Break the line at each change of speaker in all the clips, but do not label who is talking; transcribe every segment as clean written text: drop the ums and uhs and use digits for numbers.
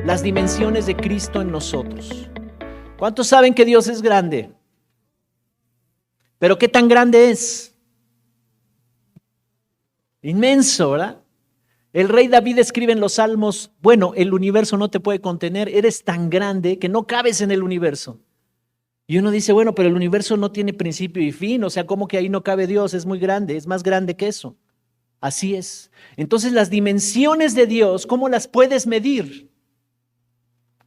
las dimensiones de Cristo en nosotros. ¿Cuántos saben que Dios es grande? Pero ¿qué tan grande es? Inmenso, ¿verdad? El rey David escribe en los Salmos, bueno, el universo no te puede contener, eres tan grande que no cabes en el universo. Y uno dice, bueno, pero el universo no tiene principio y fin, o sea, ¿cómo que ahí no cabe Dios? Es muy grande, es más grande que eso. Así es. Entonces las dimensiones de Dios, ¿cómo las puedes medir?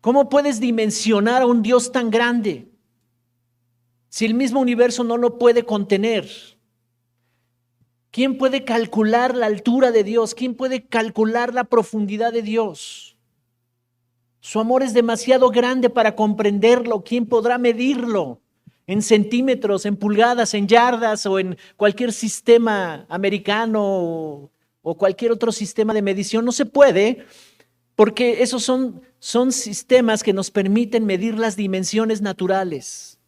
¿Cómo puedes dimensionar a un Dios tan grande si el mismo universo no lo puede contener? ¿Quién puede calcular la altura de Dios? ¿Quién puede calcular la profundidad de Dios? Su amor es demasiado grande para comprenderlo. ¿Quién podrá medirlo? En centímetros, en pulgadas, en yardas o en cualquier sistema americano o cualquier otro sistema de medición. No se puede, porque esos son sistemas que nos permiten medir las dimensiones naturales.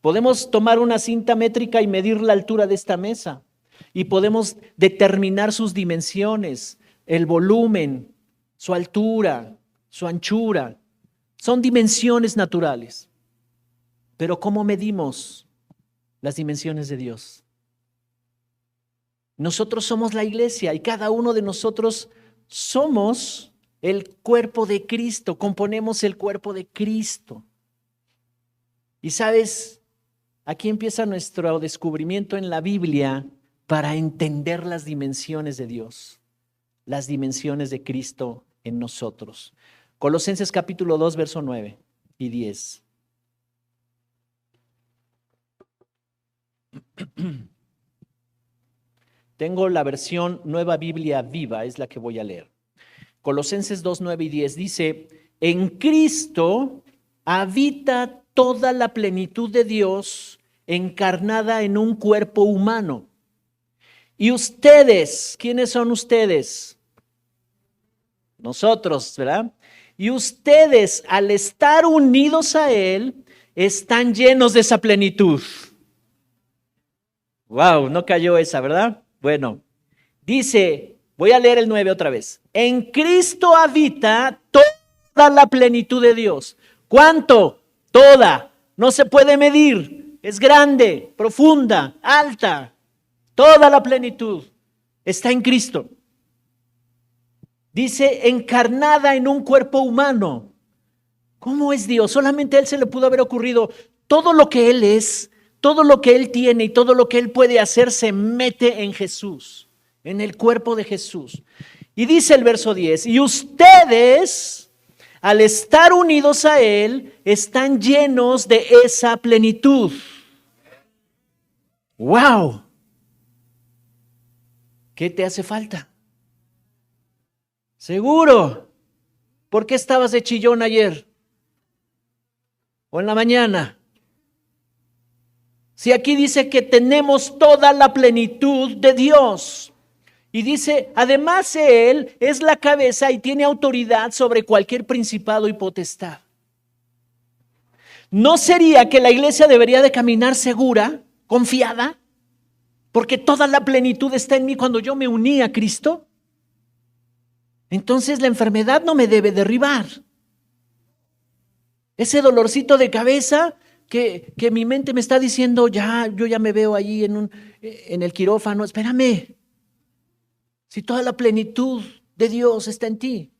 Podemos tomar una cinta métrica y medir la altura de esta mesa. Y podemos determinar sus dimensiones, el volumen, su altura, su anchura. Son dimensiones naturales. Pero ¿cómo medimos las dimensiones de Dios? Nosotros somos la iglesia y cada uno de nosotros somos el cuerpo de Cristo, componemos el cuerpo de Cristo. Y sabes, aquí empieza nuestro descubrimiento en la Biblia para entender las dimensiones de Dios, las dimensiones de Cristo en nosotros. Colosenses capítulo 2, verso 9 y 10. Tengo la versión Nueva Biblia Viva, es la que voy a leer. Colosenses 2, 9 y 10 dice, en Cristo habita toda la plenitud de Dios encarnada en un cuerpo humano. Y ustedes, ¿quiénes son ustedes? Nosotros, ¿verdad? Y ustedes, al estar unidos a Él, están llenos de esa plenitud. Wow, no cayó esa, ¿verdad? Bueno, dice, voy a leer el 9 otra vez. En Cristo habita toda la plenitud de Dios. ¿Cuánto? Toda. No se puede medir. Es grande, profunda, alta. Toda la plenitud está en Cristo. Dice, encarnada en un cuerpo humano. ¿Cómo es Dios? Solamente a Él se le pudo haber ocurrido. Todo lo que Él es, todo lo que Él tiene y todo lo que Él puede hacer se mete en Jesús, en el cuerpo de Jesús. Y dice el verso 10, y ustedes, al estar unidos a Él, están llenos de esa plenitud. ¡Wow! ¿Qué te hace falta? Seguro. ¿Por qué estabas de chillón ayer? ¿O en la mañana? Si aquí dice que tenemos toda la plenitud de Dios. Y dice, además Él es la cabeza y tiene autoridad sobre cualquier principado y potestad. ¿No sería que la iglesia debería de caminar segura, confiada? Porque toda la plenitud está en mí cuando yo me uní a Cristo. Entonces la enfermedad no me debe derribar. Ese dolorcito de cabeza que mi mente me está diciendo, yo ya me veo allí en el quirófano. Espérame. Si toda la plenitud de Dios está en ti.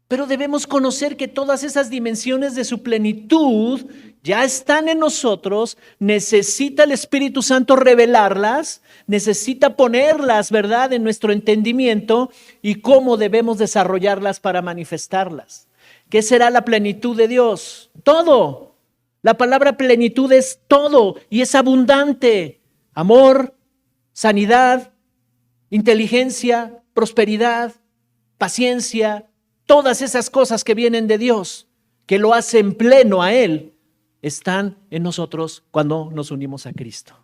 Pero debemos conocer que todas esas dimensiones de su plenitud ya están en nosotros. Necesita el Espíritu Santo revelarlas, necesita ponerlas, ¿verdad?, en nuestro entendimiento y cómo debemos desarrollarlas para manifestarlas. ¿Qué será la plenitud de Dios? Todo. La palabra plenitud es todo y es abundante. Amor, sanidad, inteligencia, prosperidad, paciencia. Todas esas cosas que vienen de Dios, que lo hacen pleno a Él, están en nosotros cuando nos unimos a Cristo.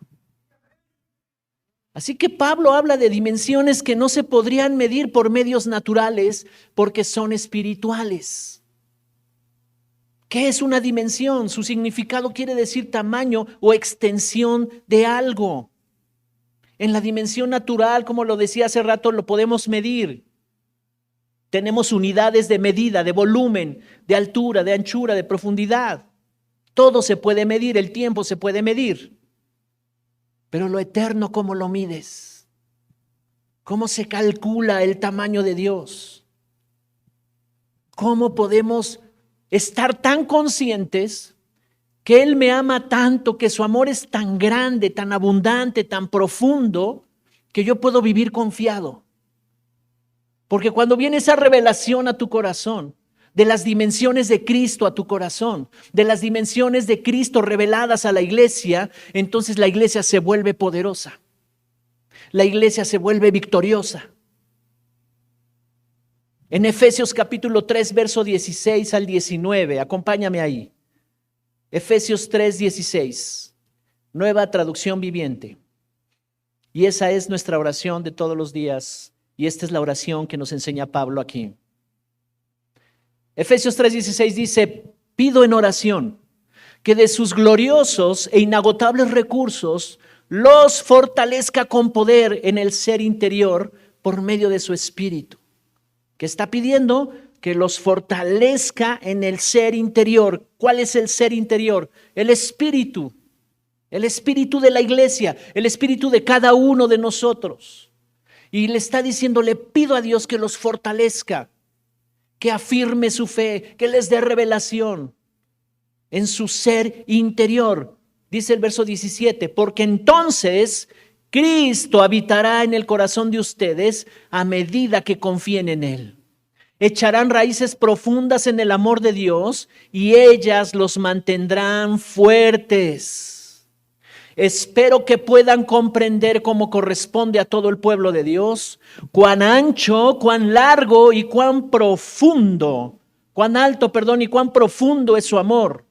Así que Pablo habla de dimensiones que no se podrían medir por medios naturales porque son espirituales. ¿Qué es una dimensión? Su significado quiere decir tamaño o extensión de algo. En la dimensión natural, como lo decía hace rato, lo podemos medir. Tenemos unidades de medida, de volumen, de altura, de anchura, de profundidad. Todo se puede medir, el tiempo se puede medir. Pero lo eterno, ¿cómo lo mides? ¿Cómo se calcula el tamaño de Dios? ¿Cómo podemos estar tan conscientes que Él me ama tanto, que su amor es tan grande, tan abundante, tan profundo, que yo puedo vivir confiado? Porque cuando viene esa revelación a tu corazón, de las dimensiones de Cristo a tu corazón, de las dimensiones de Cristo reveladas a la iglesia, entonces la iglesia se vuelve poderosa. La iglesia se vuelve victoriosa. En Efesios capítulo 3, verso 16 al 19, acompáñame ahí. Efesios 3, 16, nueva traducción viviente. Y esa es nuestra oración de todos los días. Y esta es la oración que nos enseña Pablo aquí. Efesios 3, 16 dice: pido en oración que de sus gloriosos e inagotables recursos los fortalezca con poder en el ser interior por medio de su espíritu. ¿Qué está pidiendo? Que los fortalezca en el ser interior. ¿Cuál es el ser interior? El espíritu de la iglesia, el espíritu de cada uno de nosotros. Y le está diciendo, le pido a Dios que los fortalezca, que afirme su fe, que les dé revelación en su ser interior. Dice el verso 17, porque entonces Cristo habitará en el corazón de ustedes a medida que confíen en Él. Echarán raíces profundas en el amor de Dios y ellas los mantendrán fuertes. Espero que puedan comprender cómo corresponde a todo el pueblo de Dios, cuán ancho, cuán largo y cuán profundo, cuán alto, y cuán profundo es su amor.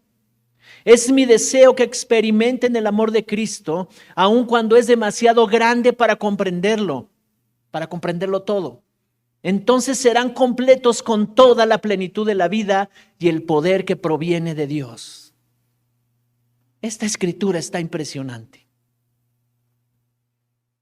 Es mi deseo que experimenten el amor de Cristo, aun cuando es demasiado grande para comprenderlo todo. Entonces serán completos con toda la plenitud de la vida y el poder que proviene de Dios. Esta escritura está impresionante.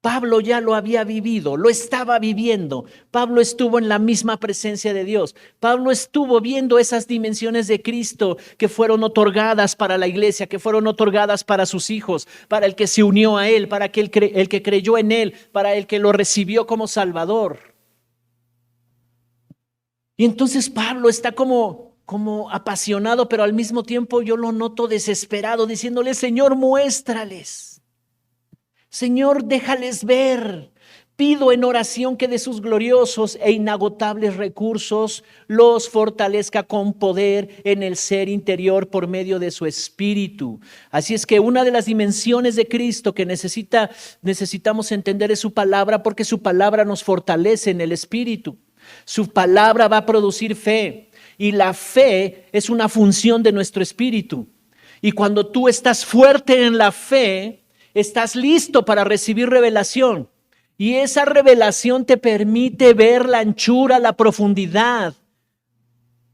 Pablo ya lo había vivido, lo estaba viviendo. Pablo estuvo en la misma presencia de Dios. Pablo estuvo viendo esas dimensiones de Cristo que fueron otorgadas para la iglesia, que fueron otorgadas para sus hijos, para el que se unió a Él, para el que creyó en Él, para el que lo recibió como Salvador. Y entonces Pablo está como apasionado, pero al mismo tiempo yo lo noto desesperado, diciéndole: Señor, muéstrales. Señor, déjales ver. Pido en oración que de sus gloriosos e inagotables recursos los fortalezca con poder en el ser interior por medio de su espíritu. Así es que una de las dimensiones de Cristo que necesitamos entender es su palabra, porque su palabra nos fortalece en el espíritu. Su palabra va a producir fe, y la fe es una función de nuestro espíritu. Y cuando tú estás fuerte en la fe, estás listo para recibir revelación. Y esa revelación te permite ver la anchura, la profundidad.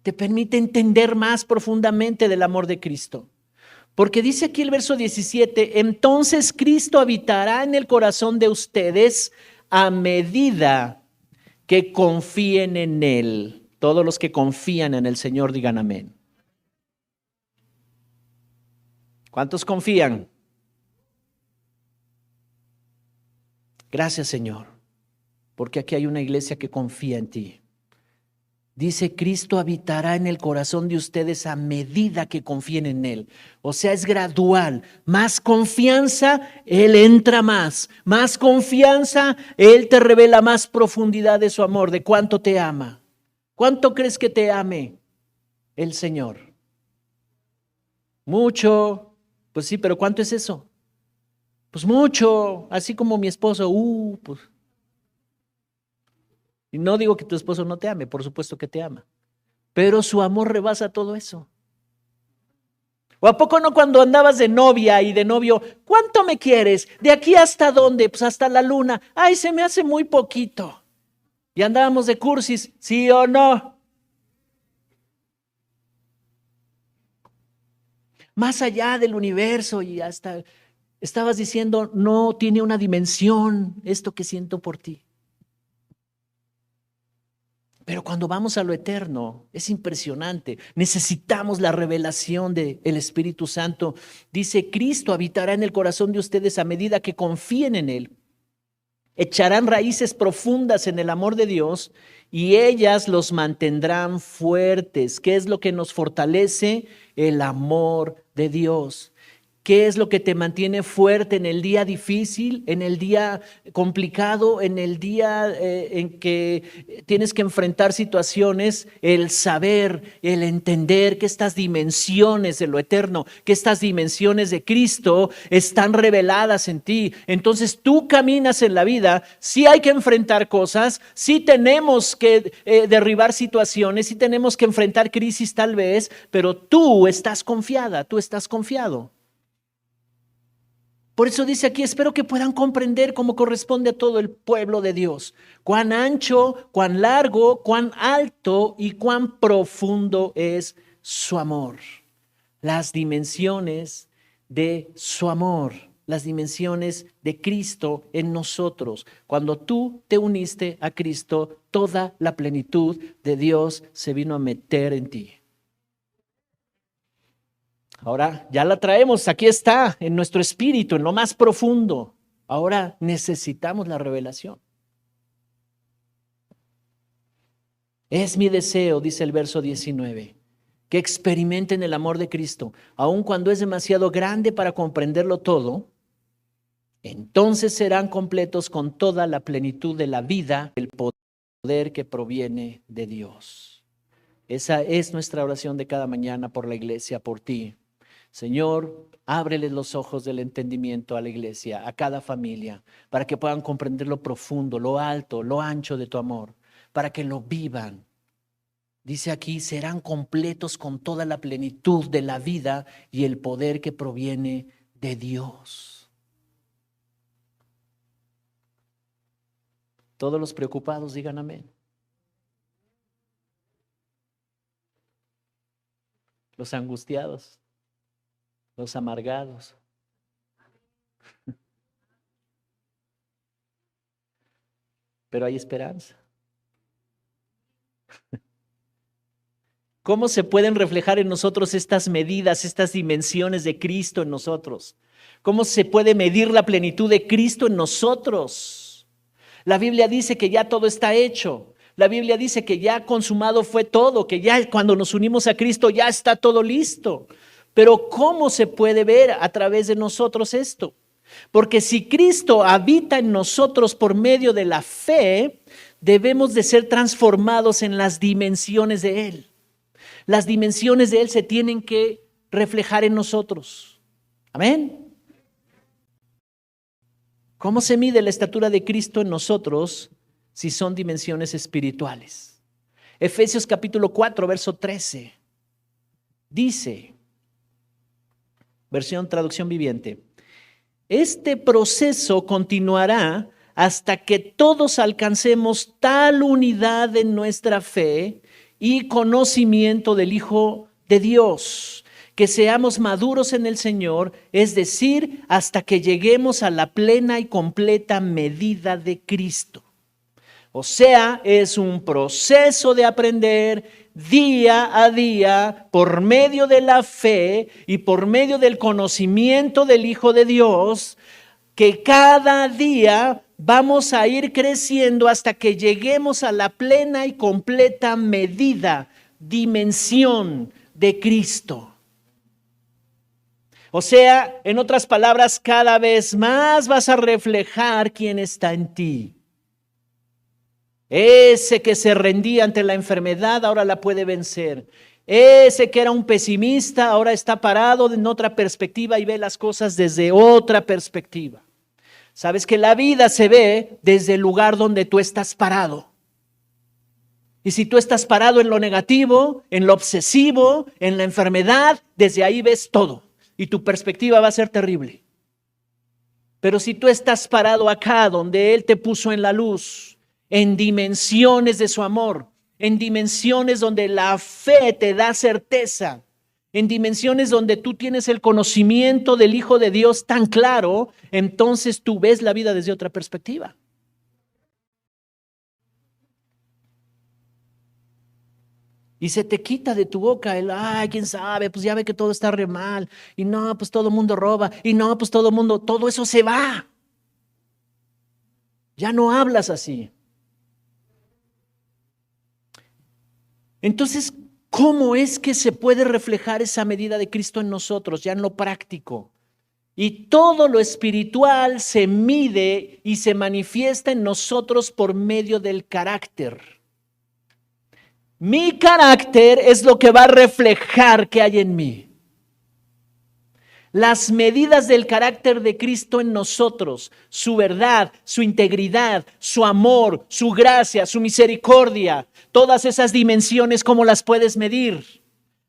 Te permite entender más profundamente del amor de Cristo. Porque dice aquí el verso 17, entonces Cristo habitará en el corazón de ustedes a medida que confíen en Él. Todos los que confían en el Señor digan amén. ¿Cuántos confían? Gracias, Señor, porque aquí hay una iglesia que confía en ti. Dice, Cristo habitará en el corazón de ustedes a medida que confíen en Él. O sea, es gradual. Más confianza, Él entra más. Más confianza, Él te revela más profundidad de su amor, de cuánto te ama. ¿Cuánto crees que te ame el Señor? Mucho. Pues sí, pero ¿cuánto es eso? Pues mucho, así como mi esposo, pues. Y no digo que tu esposo no te ame, por supuesto que te ama, pero su amor rebasa todo eso. ¿O a poco no cuando andabas de novia y de novio, cuánto me quieres? ¿De aquí hasta dónde? Pues hasta la luna. Ay, se me hace muy poquito. Y andábamos de cursis, ¿sí o no? Más allá del universo y hasta... Estabas diciendo, no tiene una dimensión esto que siento por ti. Pero cuando vamos a lo eterno, es impresionante. Necesitamos la revelación del Espíritu Santo. Dice, Cristo habitará en el corazón de ustedes a medida que confíen en Él. Echarán raíces profundas en el amor de Dios y ellas los mantendrán fuertes. ¿Qué es lo que nos fortalece? El amor de Dios. ¿Qué es lo que te mantiene fuerte en el día difícil, en el día complicado, en el día en que tienes que enfrentar situaciones? El saber, el entender que estas dimensiones de lo eterno, que estas dimensiones de Cristo están reveladas en ti. Entonces tú caminas en la vida, sí hay que enfrentar cosas, sí tenemos que derribar situaciones, sí tenemos que enfrentar crisis tal vez, pero tú estás confiada, tú estás confiado. Por eso dice aquí, espero que puedan comprender cómo corresponde a todo el pueblo de Dios, cuán ancho, cuán largo, cuán alto y cuán profundo es su amor. Las dimensiones de su amor, las dimensiones de Cristo en nosotros. Cuando tú te uniste a Cristo, toda la plenitud de Dios se vino a meter en ti. Ahora ya la traemos, aquí está, en nuestro espíritu, en lo más profundo. Ahora necesitamos la revelación. Es mi deseo, dice el verso 19, que experimenten el amor de Cristo, aun cuando es demasiado grande para comprenderlo todo. Entonces serán completos con toda la plenitud de la vida, el poder que proviene de Dios. Esa es nuestra oración de cada mañana por la iglesia, por ti. Señor, ábreles los ojos del entendimiento a la iglesia, a cada familia, para que puedan comprender lo profundo, lo alto, lo ancho de tu amor, para que lo vivan. Dice aquí, serán completos con toda la plenitud de la vida y el poder que proviene de Dios. Todos los preocupados digan amén. Los angustiados. Los amargados. Pero hay esperanza. ¿Cómo se pueden reflejar en nosotros estas medidas, estas dimensiones de Cristo en nosotros? ¿Cómo se puede medir la plenitud de Cristo en nosotros? La Biblia dice que ya todo está hecho. La Biblia dice que ya consumado fue todo, que ya cuando nos unimos a Cristo ya está todo listo. Pero ¿cómo se puede ver a través de nosotros esto? Porque si Cristo habita en nosotros por medio de la fe, debemos de ser transformados en las dimensiones de Él. Las dimensiones de Él se tienen que reflejar en nosotros. Amén. ¿Cómo se mide la estatura de Cristo en nosotros si son dimensiones espirituales? Efesios capítulo 4, verso 13. Dice, versión traducción viviente, este proceso continuará hasta que todos alcancemos tal unidad en nuestra fe y conocimiento del Hijo de Dios, que seamos maduros en el Señor, es decir, hasta que lleguemos a la plena y completa medida de Cristo. O sea, es un proceso de aprender día a día por medio de la fe y por medio del conocimiento del Hijo de Dios, que cada día vamos a ir creciendo hasta que lleguemos a la plena y completa medida, dimensión de Cristo. O sea, en otras palabras, cada vez más vas a reflejar quién está en ti. Ese que se rendía ante la enfermedad ahora la puede vencer. Ese que era un pesimista ahora está parado en otra perspectiva y ve las cosas desde otra perspectiva. Sabes que la vida se ve desde el lugar donde tú estás parado. Y si tú estás parado en lo negativo, en lo obsesivo, en la enfermedad, desde ahí ves todo. Y tu perspectiva va a ser terrible. Pero si tú estás parado acá donde Él te puso en la luz, en dimensiones de su amor, en dimensiones donde la fe te da certeza, en dimensiones donde tú tienes el conocimiento del Hijo de Dios tan claro, entonces tú ves la vida desde otra perspectiva. Y se te quita de tu boca el, ay, quién sabe, pues ya ve que todo está re mal. Y no, pues todo el mundo roba. Y no, pues todo eso se va. Ya no hablas así. Entonces, ¿cómo es que se puede reflejar esa medida de Cristo en nosotros, ya en lo práctico? Y todo lo espiritual se mide y se manifiesta en nosotros por medio del carácter. Mi carácter es lo que va a reflejar que hay en mí. Las medidas del carácter de Cristo en nosotros, su verdad, su integridad, su amor, su gracia, su misericordia, todas esas dimensiones, ¿cómo las puedes medir?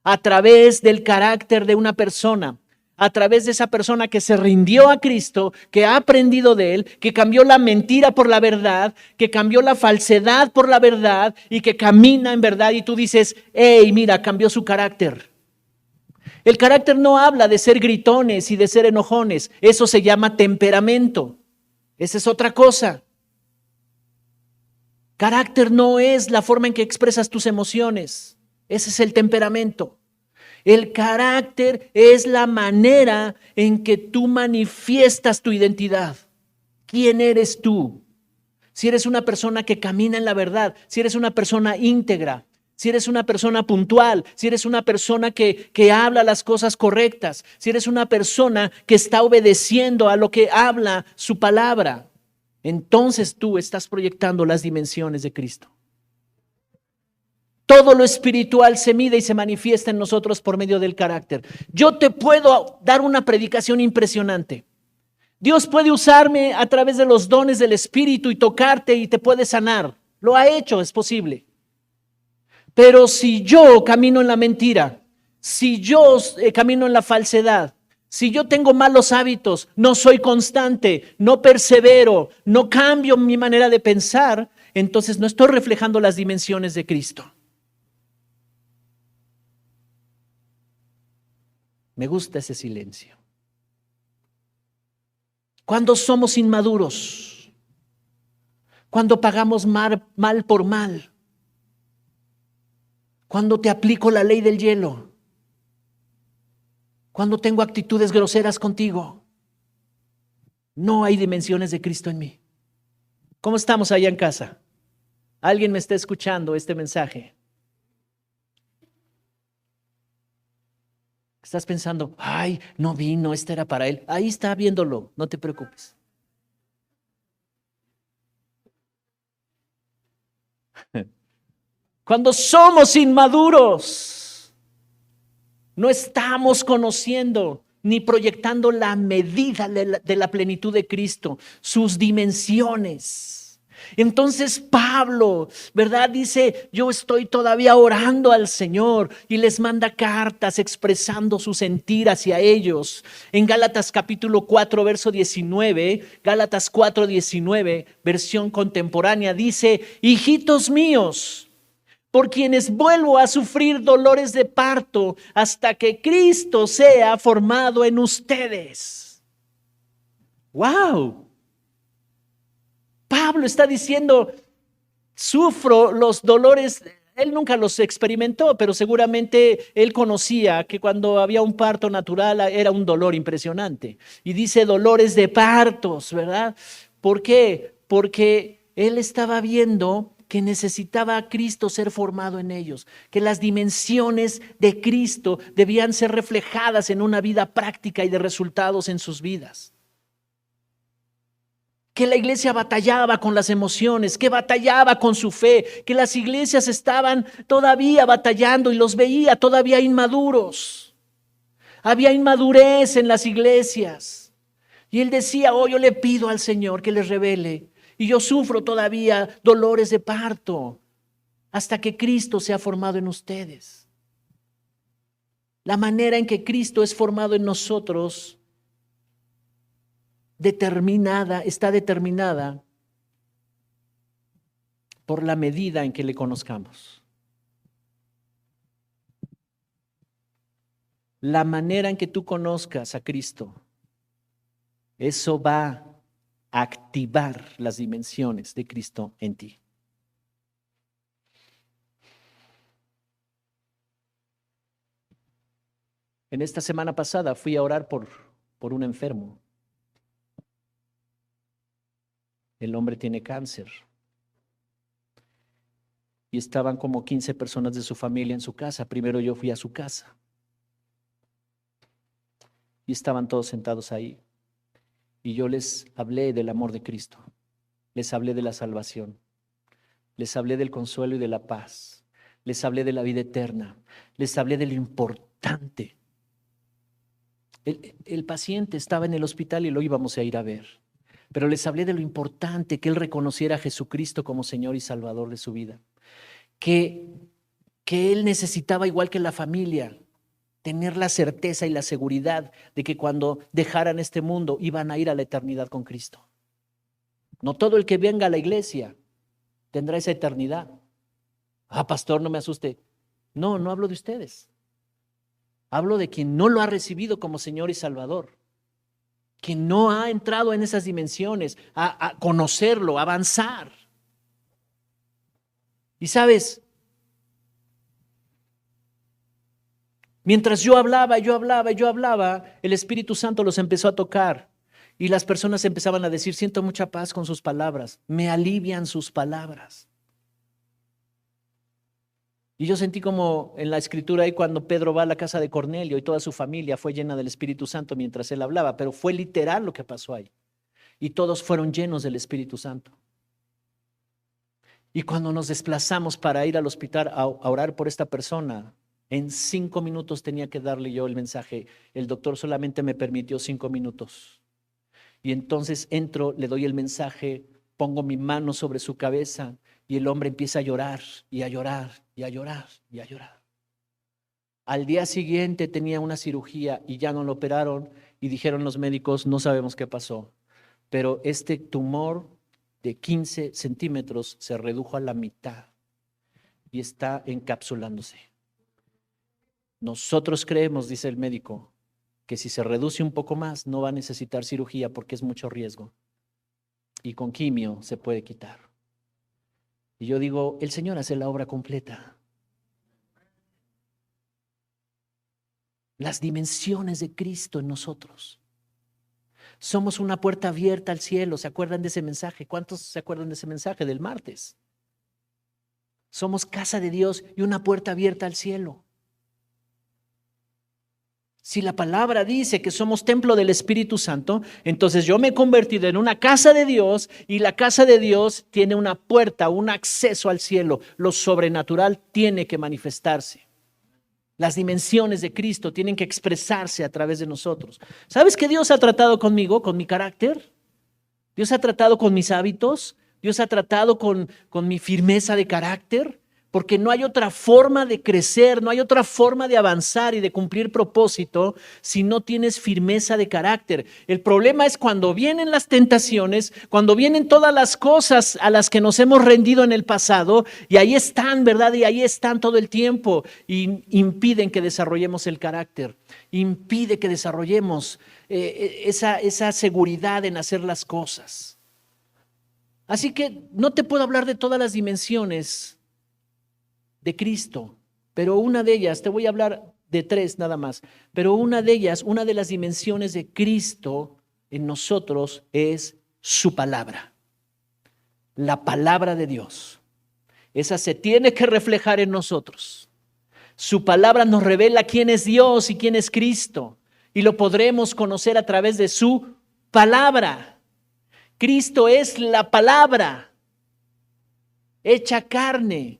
A través del carácter de una persona, a través de esa persona que se rindió a Cristo, que ha aprendido de Él, que cambió la mentira por la verdad, que cambió la falsedad por la verdad y que camina en verdad. Y tú dices, hey, mira, cambió su carácter. El carácter no habla de ser gritones y de ser enojones. Eso se llama temperamento. Esa es otra cosa. Carácter no es la forma en que expresas tus emociones. Ese es el temperamento. El carácter es la manera en que tú manifiestas tu identidad. ¿Quién eres tú? Si eres una persona que camina en la verdad, si eres una persona íntegra, si eres una persona puntual, si eres una persona que habla las cosas correctas, si eres una persona que está obedeciendo a lo que habla su palabra, entonces tú estás proyectando las dimensiones de Cristo. Todo lo espiritual se mide y se manifiesta en nosotros por medio del carácter. Yo te puedo dar una predicación impresionante. Dios puede usarme a través de los dones del Espíritu y tocarte y te puede sanar. Lo ha hecho, es posible. Pero si yo camino en la mentira, si yo camino en la falsedad, si yo tengo malos hábitos, no soy constante, no persevero, no cambio mi manera de pensar, entonces no estoy reflejando las dimensiones de Cristo. Me gusta ese silencio. Cuando somos inmaduros, cuando pagamos mal por mal, cuando te aplico la ley del hielo, cuando tengo actitudes groseras contigo, no hay dimensiones de Cristo en mí. ¿Cómo estamos allá en casa? ¿Alguien me está escuchando este mensaje? Estás pensando, ay, no vino, este era para él. Ahí está viéndolo, no te preocupes. Cuando somos inmaduros, no estamos conociendo ni proyectando la medida de la plenitud de Cristo, sus dimensiones. Entonces Pablo, ¿verdad? Dice, yo estoy todavía orando al Señor y les manda cartas expresando su sentir hacia ellos. En Gálatas capítulo 4, verso 19, Gálatas 4, 19, versión contemporánea, dice, hijitos míos, por quienes vuelvo a sufrir dolores de parto hasta que Cristo sea formado en ustedes. ¡Wow! Pablo está diciendo, sufro los dolores. Él nunca los experimentó, pero seguramente él conocía que cuando había un parto natural era un dolor impresionante. Y dice dolores de partos, ¿verdad? ¿Por qué? Porque él estaba viendo que necesitaba a Cristo ser formado en ellos, que las dimensiones de Cristo debían ser reflejadas en una vida práctica y de resultados en sus vidas. Que la iglesia batallaba con las emociones, que batallaba con su fe, que las iglesias estaban todavía batallando y los veía todavía inmaduros. Había inmadurez en las iglesias. Y él decía, yo le pido al Señor que les revele. Y yo sufro todavía dolores de parto hasta que Cristo sea formado en ustedes. La manera en que Cristo es formado en nosotros está determinada por la medida en que le conozcamos. La manera en que tú conozcas a Cristo, eso va a activar las dimensiones de Cristo en ti. En esta semana pasada fui a orar por un enfermo. El hombre tiene cáncer. Y estaban como 15 personas de su familia en su casa. Primero yo fui a su casa. Y estaban todos sentados ahí. Y yo les hablé del amor de Cristo. Les hablé de la salvación. Les hablé del consuelo y de la paz. Les hablé de la vida eterna. Les hablé de lo importante. El paciente estaba en el hospital y lo íbamos a ir a ver. Pero les hablé de lo importante que él reconociera a Jesucristo como Señor y Salvador de su vida. Que él necesitaba, igual que la familia, tener la certeza y la seguridad de que cuando dejaran este mundo iban a ir a la eternidad con Cristo. No todo el que venga a la iglesia tendrá esa eternidad. Pastor, no me asuste. No hablo de ustedes. Hablo de quien no lo ha recibido como Señor y Salvador, quien no ha entrado en esas dimensiones, a conocerlo, a avanzar. Y sabes, mientras yo hablaba, el Espíritu Santo los empezó a tocar y las personas empezaban a decir: siento mucha paz con sus palabras, me alivian sus palabras. Y yo sentí como en la escritura ahí cuando Pedro va a la casa de Cornelio y toda su familia fue llena del Espíritu Santo mientras él hablaba, pero fue literal lo que pasó ahí. Y todos fueron llenos del Espíritu Santo. Y cuando nos desplazamos para ir al hospital a orar por esta persona, en 5 minutos tenía que darle yo el mensaje. El doctor solamente me permitió 5 minutos. Y entonces entro, le doy el mensaje, pongo mi mano sobre su cabeza y el hombre empieza a llorar y a llorar y a llorar y a llorar. Al día siguiente tenía una cirugía y ya no lo operaron y dijeron los médicos: no sabemos qué pasó, pero este tumor de 15 centímetros se redujo a la mitad y está encapsulándose. Nosotros creemos, dice el médico, que si se reduce un poco más no va a necesitar cirugía porque es mucho riesgo y con quimio se puede quitar. Y yo digo: el Señor hace la obra completa. Las dimensiones de Cristo en nosotros. Somos una puerta abierta al cielo. ¿Se acuerdan de ese mensaje? ¿Cuántos se acuerdan de ese mensaje del martes? Somos casa de Dios y una puerta abierta al cielo. Si la palabra dice que somos templo del Espíritu Santo, entonces yo me he convertido en una casa de Dios y la casa de Dios tiene una puerta, un acceso al cielo. Lo sobrenatural tiene que manifestarse. Las dimensiones de Cristo tienen que expresarse a través de nosotros. ¿Sabes que Dios ha tratado conmigo, con mi carácter? Dios ha tratado con mis hábitos. Dios ha tratado con mi firmeza de carácter. Porque no hay otra forma de crecer, no hay otra forma de avanzar y de cumplir propósito si no tienes firmeza de carácter. El problema es cuando vienen las tentaciones, cuando vienen todas las cosas a las que nos hemos rendido en el pasado y ahí están, ¿verdad? Y ahí están todo el tiempo y impiden que desarrollemos el carácter, impide que desarrollemos esa seguridad en hacer las cosas. Así que no te puedo hablar de todas las dimensiones de Cristo, pero una de ellas, te voy a hablar de 3 nada más, pero una de ellas, una de las dimensiones de Cristo en nosotros es su palabra, la palabra de Dios. Esa se tiene que reflejar en nosotros. Su palabra nos revela quién es Dios y quién es Cristo, y lo podremos conocer a través de su palabra. Cristo es la palabra hecha carne.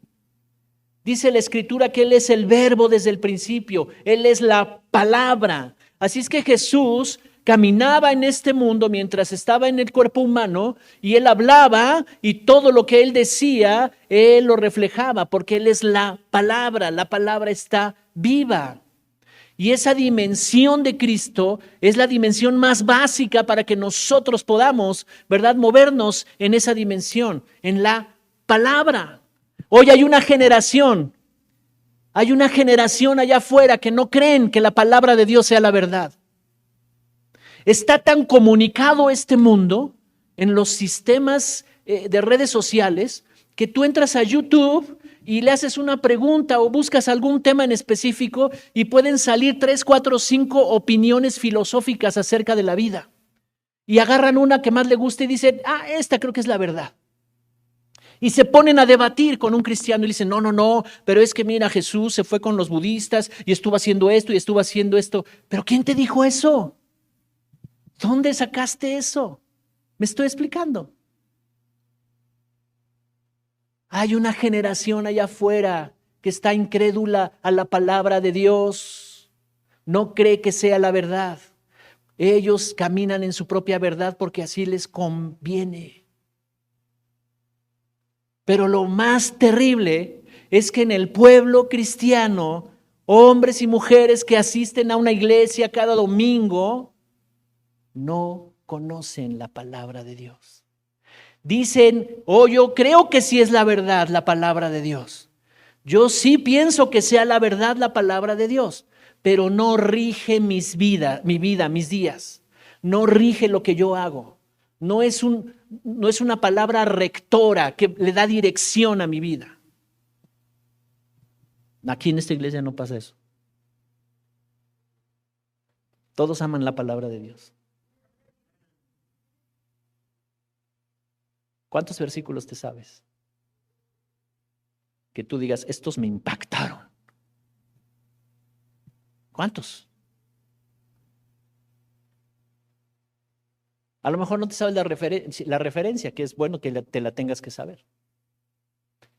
Dice la Escritura que Él es el verbo desde el principio, Él es la palabra. Así es que Jesús caminaba en este mundo mientras estaba en el cuerpo humano y Él hablaba y todo lo que Él decía, Él lo reflejaba porque Él es la palabra está viva. Y esa dimensión de Cristo es la dimensión más básica para que nosotros podamos, ¿verdad?, movernos en esa dimensión, en la palabra. Hoy hay una generación allá afuera que no creen que la palabra de Dios sea la verdad. Está tan comunicado este mundo en los sistemas de redes sociales que tú entras a YouTube y le haces una pregunta o buscas algún tema en específico y pueden salir 3, 4, 5 opiniones filosóficas acerca de la vida. Y agarran una que más le guste y dicen, esta creo que es la verdad. Y se ponen a debatir con un cristiano y dicen, no, pero es que mira, Jesús se fue con los budistas y estuvo haciendo esto y estuvo haciendo esto. ¿Pero quién te dijo eso? ¿Dónde sacaste eso? ¿Me estoy explicando? Hay una generación allá afuera que está incrédula a la palabra de Dios. No cree que sea la verdad. Ellos caminan en su propia verdad porque así les conviene. Pero lo más terrible es que en el pueblo cristiano, hombres y mujeres que asisten a una iglesia cada domingo, no conocen la palabra de Dios. Dicen, yo creo que sí es la verdad la palabra de Dios. Yo sí pienso que sea la verdad la palabra de Dios, pero no rige mi vida, mis días. No rige lo que yo hago. No es una palabra rectora que le da dirección a mi vida. Aquí en esta iglesia no pasa eso. Todos aman la palabra de Dios. ¿Cuántos versículos te sabes? Que tú digas, estos me impactaron. ¿Cuántos? A lo mejor no te sabes la referencia, que es bueno que te la tengas que saber.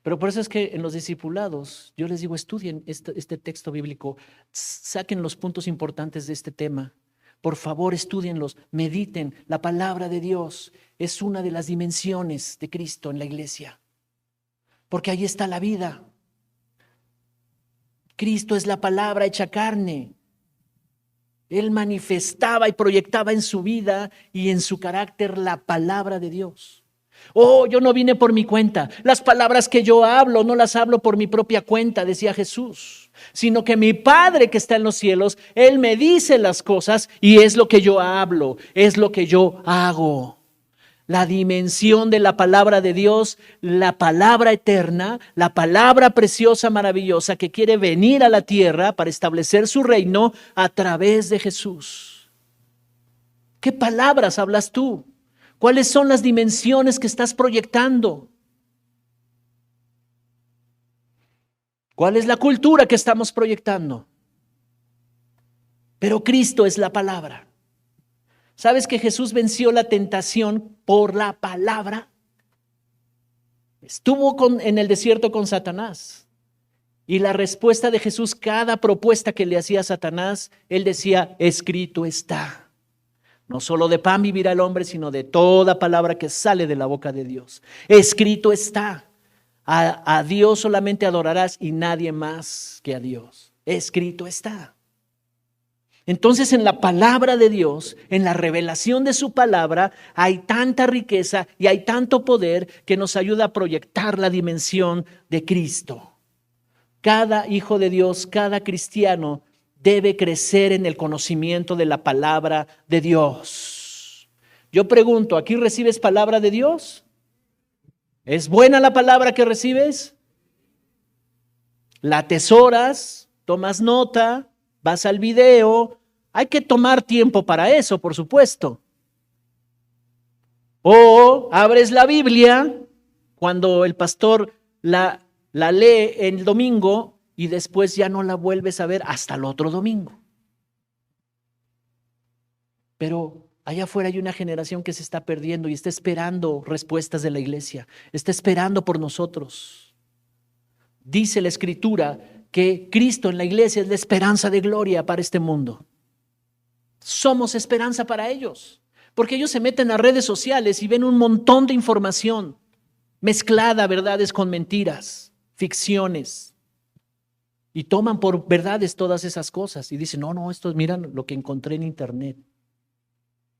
Pero por eso es que en los discipulados, yo les digo, estudien este texto bíblico, saquen los puntos importantes de este tema. Por favor, estúdienlos, mediten. La palabra de Dios es una de las dimensiones de Cristo en la iglesia, porque ahí está la vida. Cristo es la palabra hecha carne. Él manifestaba y proyectaba en su vida y en su carácter la palabra de Dios. Yo no vine por mi cuenta. Las palabras que yo hablo no las hablo por mi propia cuenta, decía Jesús, sino que mi Padre que está en los cielos, Él me dice las cosas y es lo que yo hablo, es lo que yo hago. La dimensión de la palabra de Dios, la palabra eterna, la palabra preciosa, maravillosa, que quiere venir a la tierra para establecer su reino a través de Jesús. ¿Qué palabras hablas tú? ¿Cuáles son las dimensiones que estás proyectando? ¿Cuál es la cultura que estamos proyectando? Pero Cristo es la palabra. ¿Sabes que Jesús venció la tentación por la palabra? Estuvo en el desierto con Satanás. Y la respuesta de Jesús, cada propuesta que le hacía a Satanás, él decía, escrito está. No solo de pan vivirá el hombre, sino de toda palabra que sale de la boca de Dios. Escrito está. A Dios solamente adorarás y nadie más que a Dios. Escrito está. Entonces en la palabra de Dios, en la revelación de su palabra, hay tanta riqueza y hay tanto poder que nos ayuda a proyectar la dimensión de Cristo. Cada hijo de Dios, cada cristiano debe crecer en el conocimiento de la palabra de Dios. Yo pregunto, ¿aquí recibes palabra de Dios? ¿Es buena la palabra que recibes? ¿La atesoras? ¿Tomas nota? ¿Vas al video? Hay que tomar tiempo para eso, por supuesto. O abres la Biblia cuando el pastor la lee el domingo y después ya no la vuelves a ver hasta el otro domingo. Pero allá afuera hay una generación que se está perdiendo y está esperando respuestas de la iglesia. Está esperando por nosotros. Dice la Escritura que Cristo en la iglesia es la esperanza de gloria para este mundo. Somos esperanza para ellos, porque ellos se meten a redes sociales y ven un montón de información mezclada, verdades con mentiras, ficciones, y toman por verdades todas esas cosas y dicen, no, esto miran lo que encontré en internet.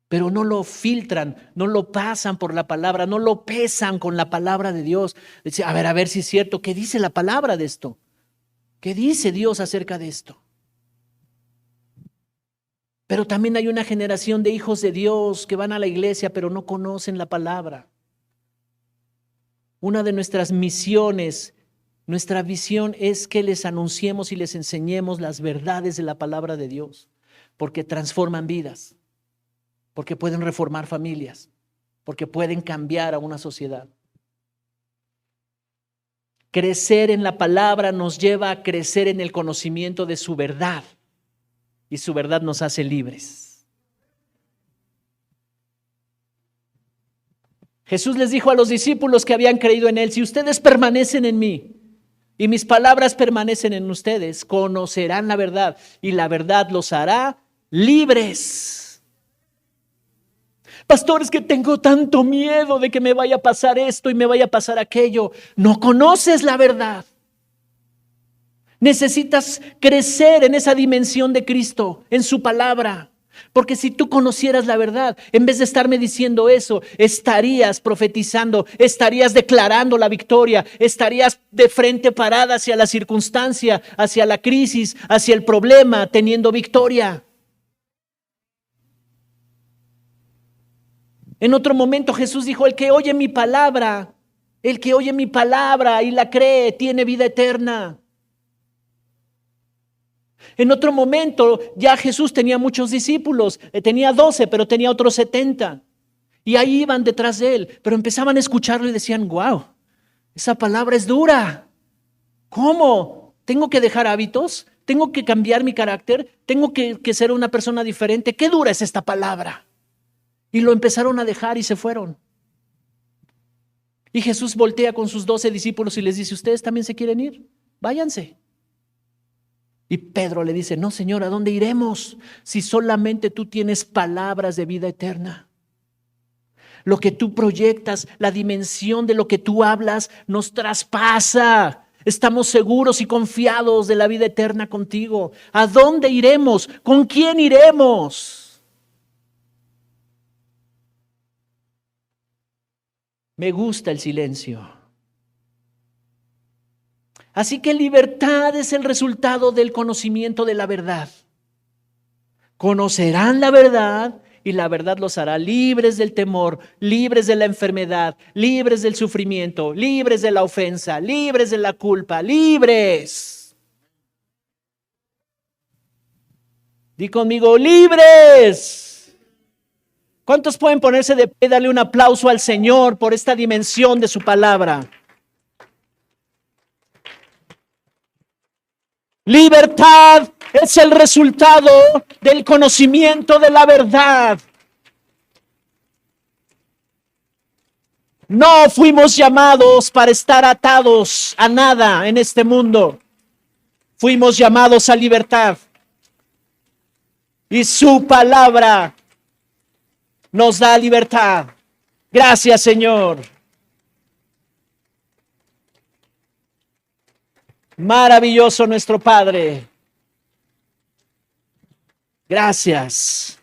Pero no lo filtran, no lo pasan por la palabra, no lo pesan con la palabra de Dios. Dice, a ver si es cierto, ¿qué dice la palabra de esto? ¿Qué dice Dios acerca de esto? Pero también hay una generación de hijos de Dios que van a la iglesia pero no conocen la palabra. Una de nuestras misiones Nuestra visión es que les anunciemos y les enseñemos las verdades de la palabra de Dios, porque transforman vidas, porque pueden reformar familias, porque pueden cambiar a una sociedad. Crecer en la palabra nos lleva a crecer en el conocimiento de su verdad, y su verdad nos hace libres. Jesús les dijo a los discípulos que habían creído en él: si ustedes permanecen en mí y mis palabras permanecen en ustedes, conocerán la verdad y la verdad los hará libres. Pastor, es que tengo tanto miedo de que me vaya a pasar esto y me vaya a pasar aquello. No conoces la verdad. Necesitas crecer en esa dimensión de Cristo, en su palabra. Porque si tú conocieras la verdad, en vez de estarme diciendo eso, estarías profetizando, estarías declarando la victoria, estarías de frente parada hacia la circunstancia, hacia la crisis, hacia el problema, teniendo victoria. En otro momento Jesús dijo: el que oye mi palabra y la cree, tiene vida eterna. En otro momento ya Jesús tenía muchos discípulos, tenía 12, pero tenía otros 70. Y ahí iban detrás de él, pero empezaban a escucharlo y decían: wow, esa palabra es dura. ¿Cómo? ¿Tengo que dejar hábitos? ¿Tengo que cambiar mi carácter? ¿Tengo que ser una persona diferente? ¿Qué dura es esta palabra? Y lo empezaron a dejar y se fueron. Y Jesús voltea con sus 12 discípulos y les dice: ¿ustedes también se quieren ir? Váyanse. Y Pedro le dice: no, Señor, ¿a dónde iremos si solamente tú tienes palabras de vida eterna? Lo que tú proyectas, la dimensión de lo que tú hablas nos traspasa. Estamos seguros y confiados de la vida eterna contigo. ¿A dónde iremos? ¿Con quién iremos? Me gusta el silencio. Así que libertad es el resultado del conocimiento de la verdad. Conocerán la verdad y la verdad los hará libres del temor, libres de la enfermedad, libres del sufrimiento, libres de la ofensa, libres de la culpa, libres. Di conmigo: libres. ¿Cuántos pueden ponerse de pie y darle un aplauso al Señor por esta dimensión de su palabra? Libertad es el resultado del conocimiento de la verdad. No fuimos llamados para estar atados a nada en este mundo. Fuimos llamados a libertad. Y su palabra nos da libertad. Gracias, Señor. Maravilloso nuestro Padre. Gracias.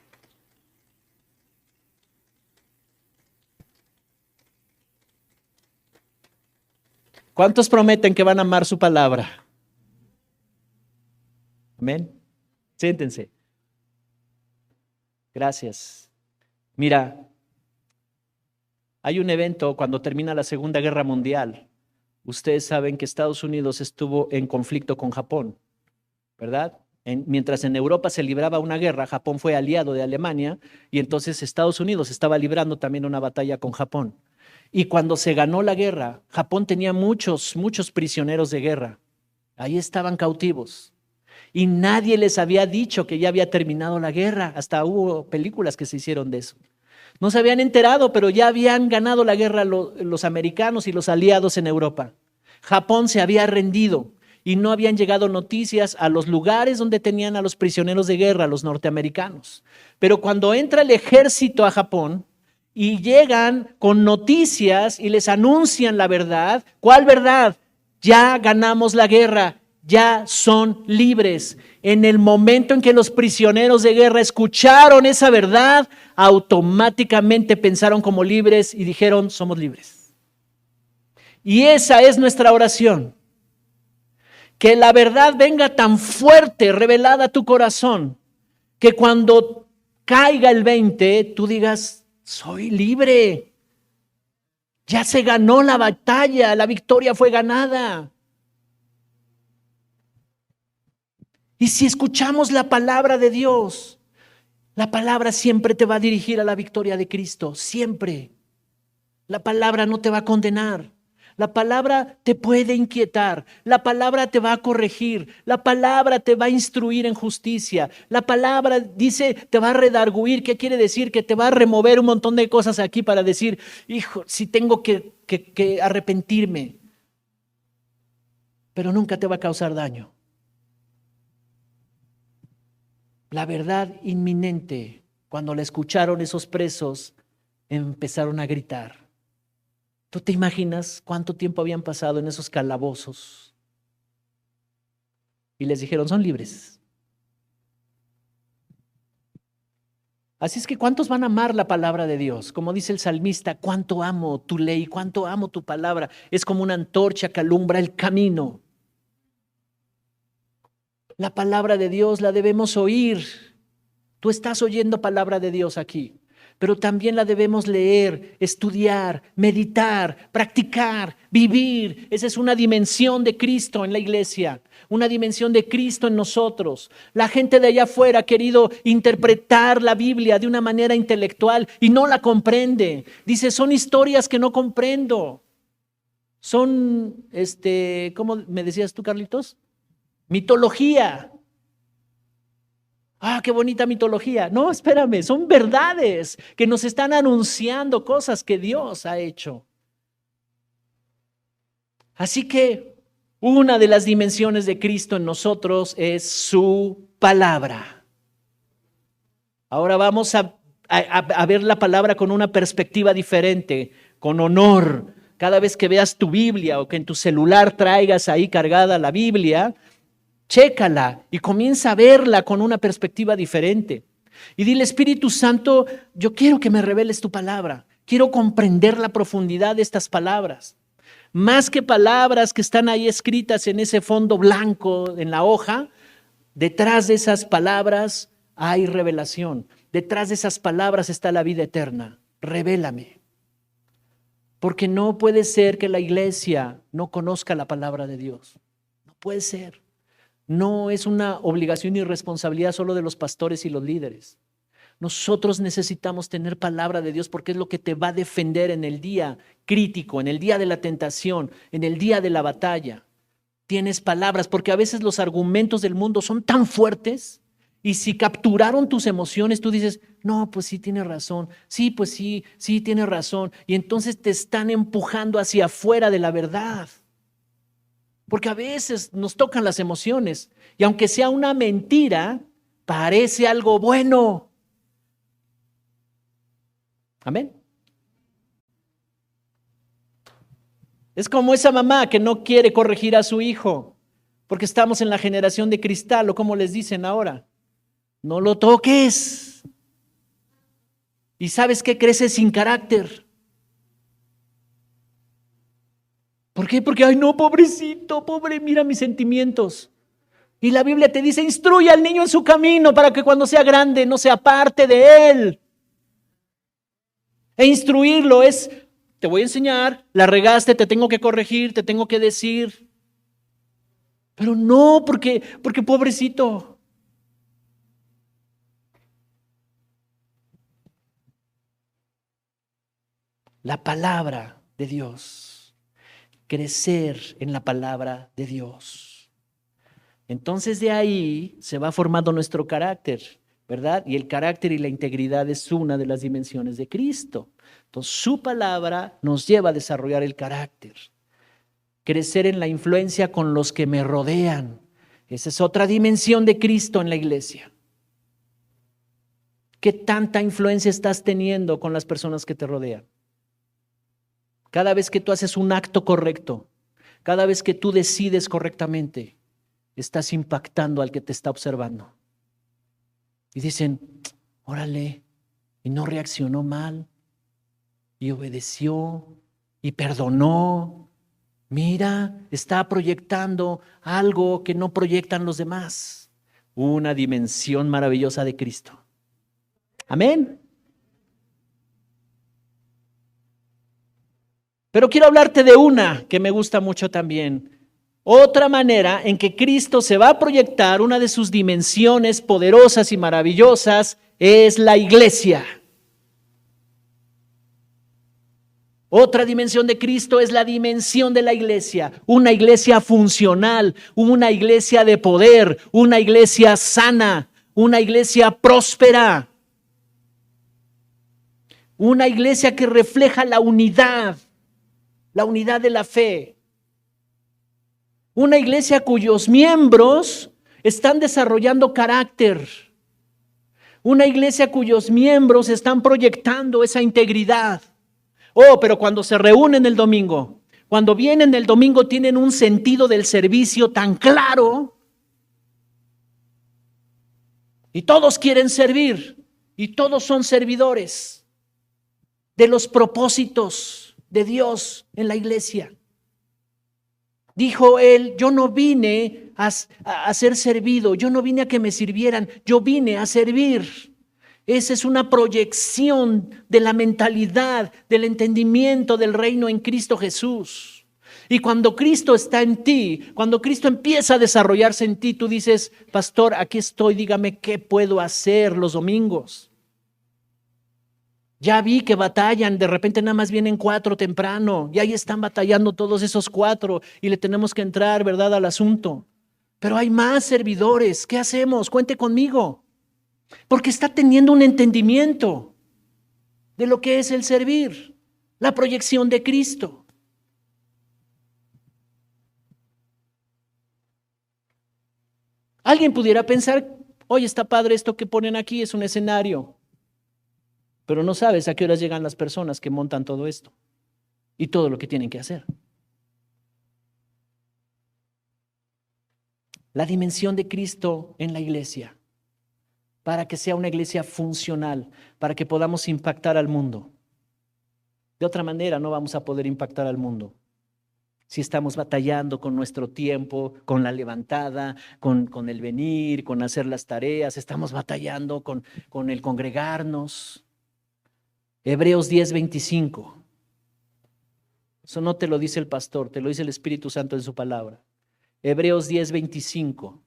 ¿Cuántos prometen que van a amar su palabra? Amén. Siéntense. Gracias. Mira, hay un evento cuando termina la Segunda Guerra Mundial. Ustedes saben que Estados Unidos estuvo en conflicto con Japón, ¿verdad? Mientras en Europa se libraba una guerra, Japón fue aliado de Alemania y entonces Estados Unidos estaba librando también una batalla con Japón. Y cuando se ganó la guerra, Japón tenía muchos prisioneros de guerra. Ahí estaban cautivos. Y nadie les había dicho que ya había terminado la guerra. Hasta hubo películas que se hicieron de eso. No se habían enterado, pero ya habían ganado la guerra los americanos y los aliados en Europa. Japón se había rendido y no habían llegado noticias a los lugares donde tenían a los prisioneros de guerra, los norteamericanos. Pero cuando entra el ejército a Japón y llegan con noticias y les anuncian la verdad, ¿cuál verdad? Ya ganamos la guerra. Ya son libres. En el momento en que los prisioneros de guerra escucharon esa verdad, automáticamente pensaron como libres y dijeron: somos libres. Y esa es nuestra oración. Que la verdad venga tan fuerte, revelada a tu corazón, que cuando caiga el 20, tú digas: soy libre. Ya se ganó la batalla, la victoria fue ganada. Y si escuchamos la palabra de Dios, la palabra siempre te va a dirigir a la victoria de Cristo, siempre. La palabra no te va a condenar. La palabra te puede inquietar, la palabra te va a corregir, la palabra te va a instruir en justicia, la palabra dice te va a redarguir. ¿Qué quiere decir? Que te va a remover un montón de cosas aquí para decir, hijo, si tengo que arrepentirme, pero nunca te va a causar daño. La verdad inminente, cuando la escucharon esos presos, empezaron a gritar. ¿Tú te imaginas cuánto tiempo habían pasado en esos calabozos? Y les dijeron, son libres. Así es que ¿cuántos van a amar la palabra de Dios? Como dice el salmista, cuánto amo tu ley, cuánto amo tu palabra. Es como una antorcha que alumbra el camino. La palabra de Dios la debemos oír. Tú estás oyendo palabra de Dios aquí, pero también la debemos leer, estudiar, meditar, practicar, vivir. Esa es una dimensión de Cristo en la iglesia, una dimensión de Cristo en nosotros. La gente de allá afuera ha querido interpretar la Biblia de una manera intelectual y no la comprende. Dice, son historias que no comprendo. Son, ¿cómo me decías tú, Carlitos? Mitología. Ah, qué bonita mitología. No, espérame, son verdades que nos están anunciando cosas que Dios ha hecho. Así que una de las dimensiones de Cristo en nosotros es su palabra. Ahora vamos a ver la palabra con una perspectiva diferente, con honor. Cada vez que veas tu Biblia o que en tu celular traigas ahí cargada la Biblia, chécala y comienza a verla con una perspectiva diferente. Y dile, Espíritu Santo, yo quiero que me reveles tu palabra. Quiero comprender la profundidad de estas palabras. Más que palabras que están ahí escritas en ese fondo blanco, en la hoja, detrás de esas palabras hay revelación. Detrás de esas palabras está la vida eterna. Revélame. Porque no puede ser que la iglesia no conozca la palabra de Dios. No puede ser. No es una obligación y responsabilidad solo de los pastores y los líderes. Nosotros necesitamos tener palabra de Dios porque es lo que te va a defender en el día crítico, en el día de la tentación, en el día de la batalla. Tienes palabras, porque a veces los argumentos del mundo son tan fuertes y si capturaron tus emociones, tú dices, no, pues sí tiene razón, sí, pues sí tiene razón. Y entonces te están empujando hacia afuera de la verdad. Porque a veces nos tocan las emociones y aunque sea una mentira, parece algo bueno. Amén. Es como esa mamá que no quiere corregir a su hijo porque estamos en la generación de cristal o como les dicen ahora, no lo toques. ¿Y sabes qué? Crece sin carácter. ¿Por qué? Porque, ay no, pobrecito, pobre, mira mis sentimientos. Y la Biblia te dice, instruye al niño en su camino para que cuando sea grande no se aparte de él. E instruirlo es, te voy a enseñar, la regaste, te tengo que corregir, te tengo que decir. Pero no, porque pobrecito. La palabra de Dios. Crecer en la palabra de Dios. Entonces de ahí se va formando nuestro carácter, ¿verdad? Y el carácter y la integridad es una de las dimensiones de Cristo. Entonces su palabra nos lleva a desarrollar el carácter. Crecer en la influencia con los que me rodean. Esa es otra dimensión de Cristo en la iglesia. ¿Qué tanta influencia estás teniendo con las personas que te rodean? Cada vez que tú haces un acto correcto, cada vez que tú decides correctamente, estás impactando al que te está observando. Y dicen, órale, y no reaccionó mal, y obedeció, y perdonó. Mira, está proyectando algo que no proyectan los demás. Una dimensión maravillosa de Cristo. Amén. Pero quiero hablarte de una que me gusta mucho también. Otra manera en que Cristo se va a proyectar, una de sus dimensiones poderosas y maravillosas, es la iglesia. Otra dimensión de Cristo es la dimensión de la iglesia, una iglesia funcional, una iglesia de poder, una iglesia sana, una iglesia próspera, una iglesia que refleja la unidad de la fe, una iglesia cuyos miembros están desarrollando carácter, una iglesia cuyos miembros están proyectando esa integridad. Oh, pero cuando se reúnen el domingo, cuando vienen el domingo, tienen un sentido del servicio tan claro y todos quieren servir y todos son servidores de los propósitos de Dios en la iglesia. Dijo él, yo no vine a ser servido, yo no vine a que me sirvieran, yo vine a servir. Esa es una proyección de la mentalidad, del entendimiento del reino en Cristo Jesús. Y cuando Cristo está en ti, cuando Cristo empieza a desarrollarse en ti, tú dices, pastor, aquí estoy, dígame qué puedo hacer los domingos. Ya vi que batallan, de repente nada más vienen 4 temprano, y ahí están batallando todos esos 4 y le tenemos que entrar, ¿verdad?, al asunto. Pero hay más servidores, ¿qué hacemos? Cuente conmigo. Porque está teniendo un entendimiento de lo que es el servir, la proyección de Cristo. Alguien pudiera pensar, oye, está padre esto que ponen aquí, es un escenario, pero no sabes a qué horas llegan las personas que montan todo esto y todo lo que tienen que hacer. La dimensión de Cristo en la iglesia, para que sea una iglesia funcional, para que podamos impactar al mundo. De otra manera no vamos a poder impactar al mundo. Si estamos batallando con nuestro tiempo, con la levantada, con el venir, con hacer las tareas, estamos batallando con el congregarnos. Hebreos 10:25. Eso no te lo dice el pastor, te lo dice el Espíritu Santo en su palabra. Hebreos 10:25.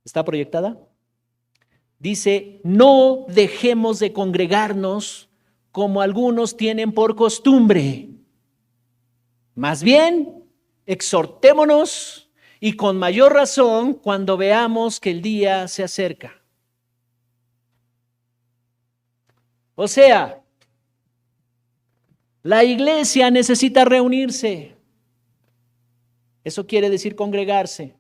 ¿Está proyectada? Dice, no dejemos de congregarnos como algunos tienen por costumbre. Más bien, exhortémonos y con mayor razón cuando veamos que el día se acerca. O sea, la iglesia necesita reunirse. Eso quiere decir congregarse.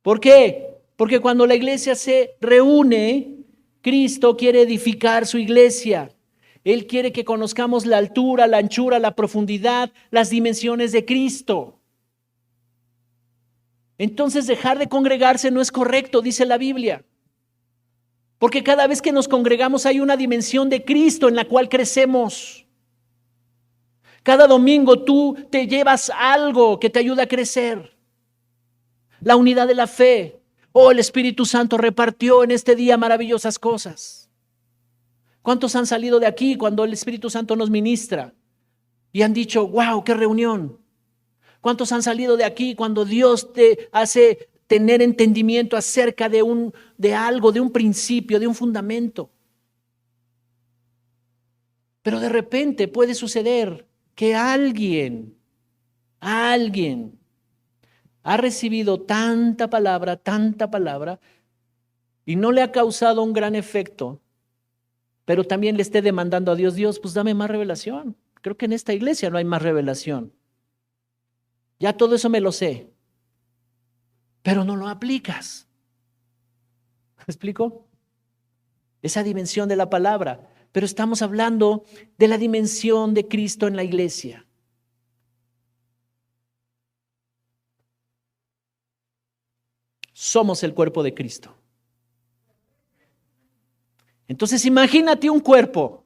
¿Por qué? Porque cuando la iglesia se reúne, Cristo quiere edificar su iglesia. Él quiere que conozcamos la altura, la anchura, la profundidad, las dimensiones de Cristo. Entonces dejar de congregarse no es correcto, dice la Biblia. Porque cada vez que nos congregamos hay una dimensión de Cristo en la cual crecemos. Cada domingo tú te llevas algo que te ayuda a crecer. La unidad de la fe. Oh, el Espíritu Santo repartió en este día maravillosas cosas. ¿Cuántos han salido de aquí cuando el Espíritu Santo nos ministra y han dicho, wow, qué reunión? ¿Cuántos han salido de aquí cuando Dios te hace tener entendimiento acerca de algo, de un principio, de un fundamento? Pero de repente puede suceder que alguien ha recibido tanta palabra, y no le ha causado un gran efecto, pero también le esté demandando a Dios, Dios, pues dame más revelación. Creo que en esta iglesia no hay más revelación. Ya todo eso me lo sé, pero no lo aplicas. ¿Me explico? Esa dimensión de la palabra, pero estamos hablando de la dimensión de Cristo en la iglesia. Somos el cuerpo de Cristo. Entonces imagínate un cuerpo.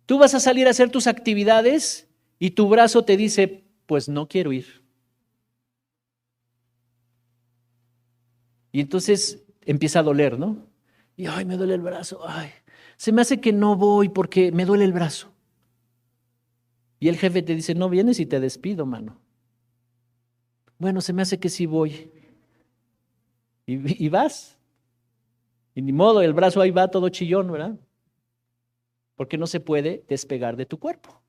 Tú vas a salir a hacer tus actividades y tu brazo te dice, pues no quiero ir. Y entonces empieza a doler, ¿no? Y ay, me duele el brazo, ay, se me hace que no voy porque me duele el brazo. Y el jefe te dice, no vienes y te despido, mano. Bueno, se me hace que sí voy. Y vas. Y ni modo, el brazo ahí va todo chillón, ¿verdad? Porque no se puede despegar de tu cuerpo.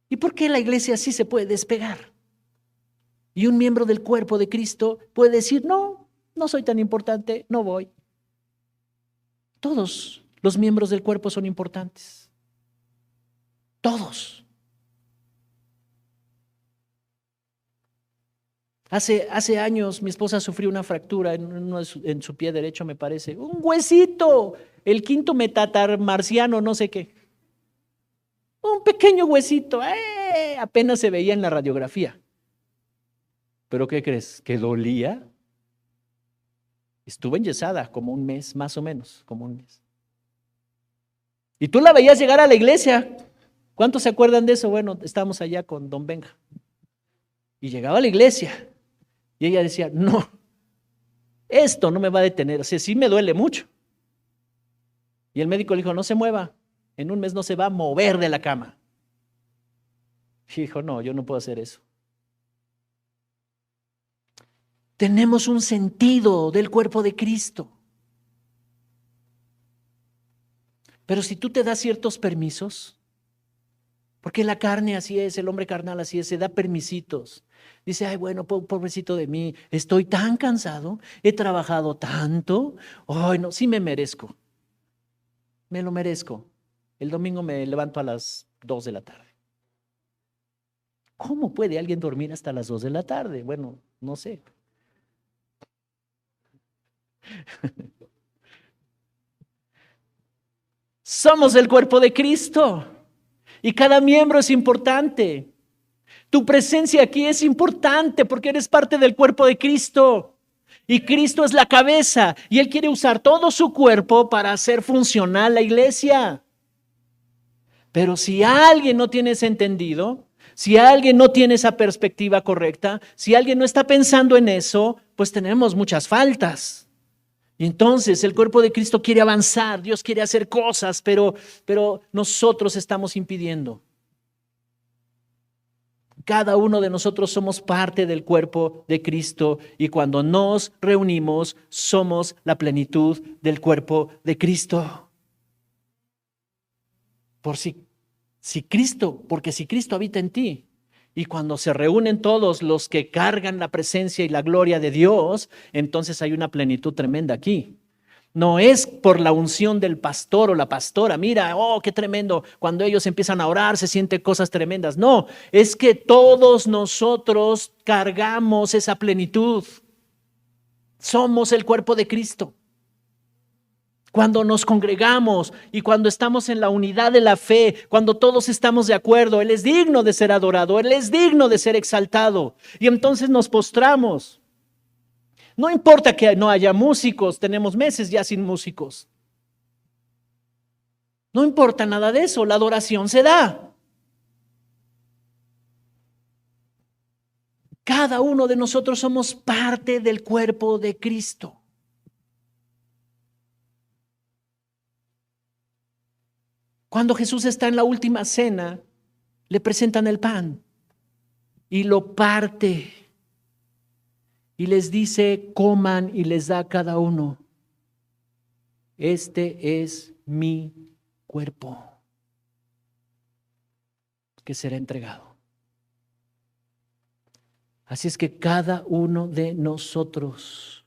¿Y por qué la iglesia sí se puede despegar? Y un miembro del cuerpo de Cristo puede decir, no, no soy tan importante, no voy. Todos los miembros del cuerpo son importantes. Todos. Hace años mi esposa sufrió una fractura en su pie derecho, me parece. Un huesito, el quinto metatarmarciano, no sé qué. Un pequeño huesito, apenas se veía en la radiografía. ¿Pero qué crees? ¿Que dolía? Estuvo enyesada como un mes, más o menos, como un mes. Y tú la veías llegar a la iglesia. ¿Cuántos se acuerdan de eso? Bueno, estábamos allá con don Benja. Y llegaba a la iglesia. Y ella decía, no, esto no me va a detener. O sea, sí me duele mucho. Y el médico le dijo, no se mueva. En un mes no se va a mover de la cama. Y dijo, no, yo no puedo hacer eso. Tenemos un sentido del cuerpo de Cristo. Pero si tú te das ciertos permisos, porque la carne así es, el hombre carnal así es, se da permisitos. Dice, ay, bueno, pobrecito de mí, estoy tan cansado, he trabajado tanto, ay, no, sí me merezco. Me lo merezco. El domingo me levanto a las 2 de la tarde. ¿Cómo puede alguien dormir hasta las 2 de la tarde? Bueno, no sé. Somos el cuerpo de Cristo y cada miembro es importante. Tu presencia aquí es importante porque eres parte del cuerpo de Cristo y Cristo es la cabeza y Él quiere usar todo su cuerpo para hacer funcional la iglesia. Pero si alguien no tiene ese entendido, si alguien no tiene esa perspectiva correcta, si alguien no está pensando en eso, pues tenemos muchas faltas. Y entonces el cuerpo de Cristo quiere avanzar, Dios quiere hacer cosas, pero nosotros estamos impidiendo. Cada uno de nosotros somos parte del cuerpo de Cristo y cuando nos reunimos somos la plenitud del cuerpo de Cristo. Porque si Cristo habita en ti y cuando se reúnen todos los que cargan la presencia y la gloria de Dios, entonces hay una plenitud tremenda aquí. No es por la unción del pastor o la pastora, mira, oh, qué tremendo, cuando ellos empiezan a orar se sienten cosas tremendas. No, es que todos nosotros cargamos esa plenitud. Somos el cuerpo de Cristo. Cuando nos congregamos y cuando estamos en la unidad de la fe, cuando todos estamos de acuerdo, Él es digno de ser adorado, Él es digno de ser exaltado. Y entonces nos postramos. No importa que no haya músicos, tenemos meses ya sin músicos. No importa nada de eso, la adoración se da. Cada uno de nosotros somos parte del cuerpo de Cristo. Cuando Jesús está en la última cena, le presentan el pan y lo parte. Y les dice, coman y les da a cada uno. Este es mi cuerpo que será entregado. Así es que cada uno de nosotros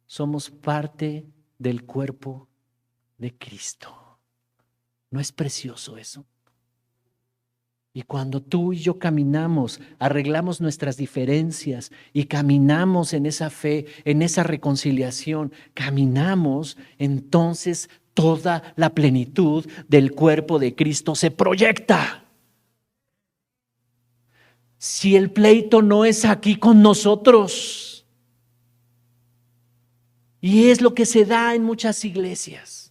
somos parte del cuerpo de Cristo. ¿No es precioso eso? Y cuando tú y yo caminamos, arreglamos nuestras diferencias y caminamos en esa fe, en esa reconciliación, caminamos, entonces toda la plenitud del cuerpo de Cristo se proyecta. Si el pleito no es aquí con nosotros, y es lo que se da en muchas iglesias.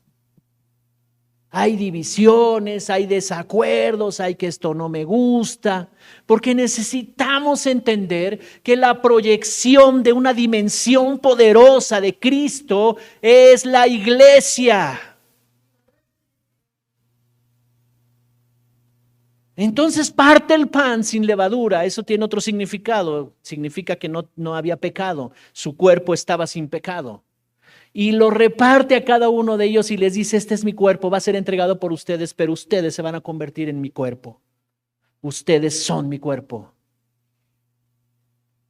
Hay divisiones, hay desacuerdos, hay que esto no me gusta, porque necesitamos entender que la proyección de una dimensión poderosa de Cristo es la iglesia. Entonces parte el pan sin levadura, eso tiene otro significado, significa que no había pecado, su cuerpo estaba sin pecado. Y lo reparte a cada uno de ellos y les dice, este es mi cuerpo, va a ser entregado por ustedes, pero ustedes se van a convertir en mi cuerpo. Ustedes son mi cuerpo.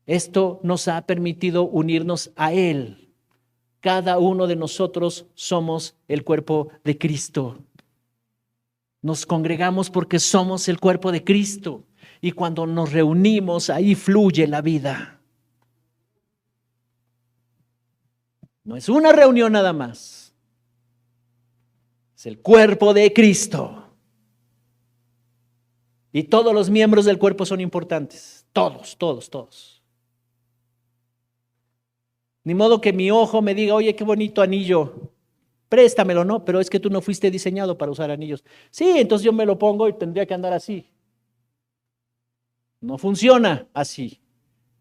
Esto nos ha permitido unirnos a Él. Cada uno de nosotros somos el cuerpo de Cristo. Nos congregamos porque somos el cuerpo de Cristo. Y cuando nos reunimos, ahí fluye la vida. No es una reunión nada más. Es el cuerpo de Cristo. Y todos los miembros del cuerpo son importantes. Todos, todos, todos. Ni modo que mi ojo me diga, oye, qué bonito anillo. Préstamelo, ¿no? Pero es que tú no fuiste diseñado para usar anillos. Sí, entonces yo me lo pongo y tendría que andar así. No funciona así,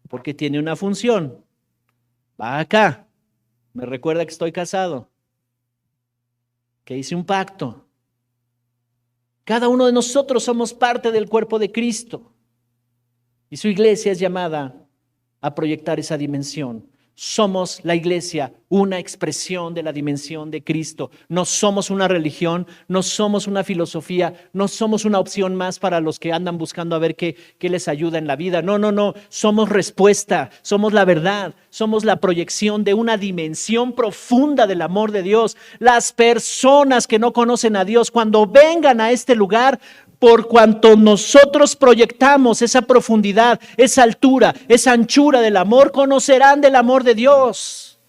porque tiene una función. Va acá. Me recuerda que estoy casado, que hice un pacto. Cada uno de nosotros somos parte del cuerpo de Cristo. Y su iglesia es llamada a proyectar esa dimensión. Somos la iglesia, una expresión de la dimensión de Cristo. No somos una religión, no somos una filosofía, no somos una opción más para los que andan buscando a ver qué les ayuda en la vida. No, no, no. Somos respuesta, somos la verdad, somos la proyección de una dimensión profunda del amor de Dios. Las personas que no conocen a Dios, cuando vengan a este lugar, por cuanto nosotros proyectamos esa profundidad, esa altura, esa anchura del amor, conocerán del amor de Dios.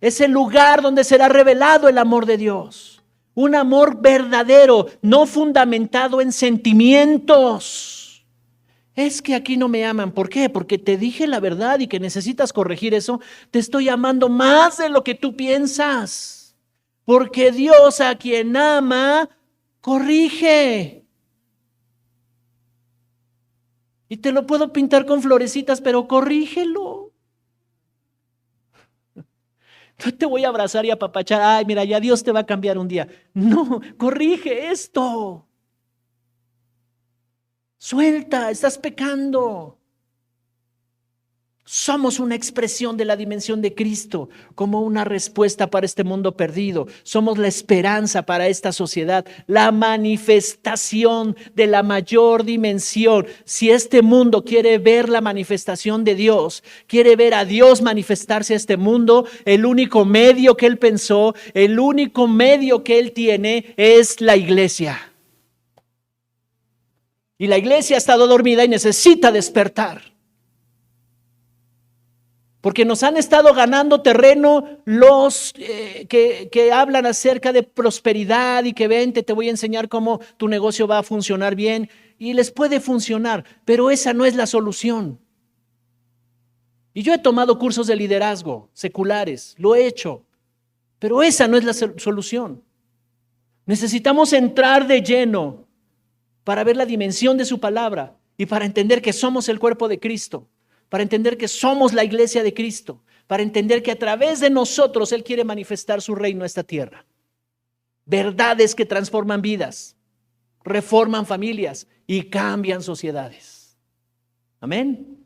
Es el lugar donde será revelado el amor de Dios. Un amor verdadero, no fundamentado en sentimientos. Es que aquí no me aman. ¿Por qué? Porque te dije la verdad y que necesitas corregir eso. Te estoy amando más de lo que tú piensas. Porque Dios a quien ama, corrige. Y te lo puedo pintar con florecitas, pero corrígelo. No te voy a abrazar y apapachar. Ay, mira, ya Dios te va a cambiar un día. No, corrige esto. Suelta, estás pecando. Somos una expresión de la dimensión de Cristo, como una respuesta para este mundo perdido. Somos la esperanza para esta sociedad, la manifestación de la mayor dimensión. Si este mundo quiere ver la manifestación de Dios, quiere ver a Dios manifestarse a este mundo, el único medio que Él pensó, el único medio que Él tiene es la iglesia. Y la iglesia ha estado dormida y necesita despertar. Porque nos han estado ganando terreno los que hablan acerca de prosperidad y que vente, te voy a enseñar cómo tu negocio va a funcionar bien. Y les puede funcionar, pero esa no es la solución. Y yo he tomado cursos de liderazgo seculares, lo he hecho, pero esa no es la solución. Necesitamos entrar de lleno para ver la dimensión de su palabra y para entender que somos el cuerpo de Cristo. Para entender que somos la iglesia de Cristo, para entender que a través de nosotros Él quiere manifestar su reino a esta tierra. Verdades que transforman vidas, reforman familias y cambian sociedades. Amén.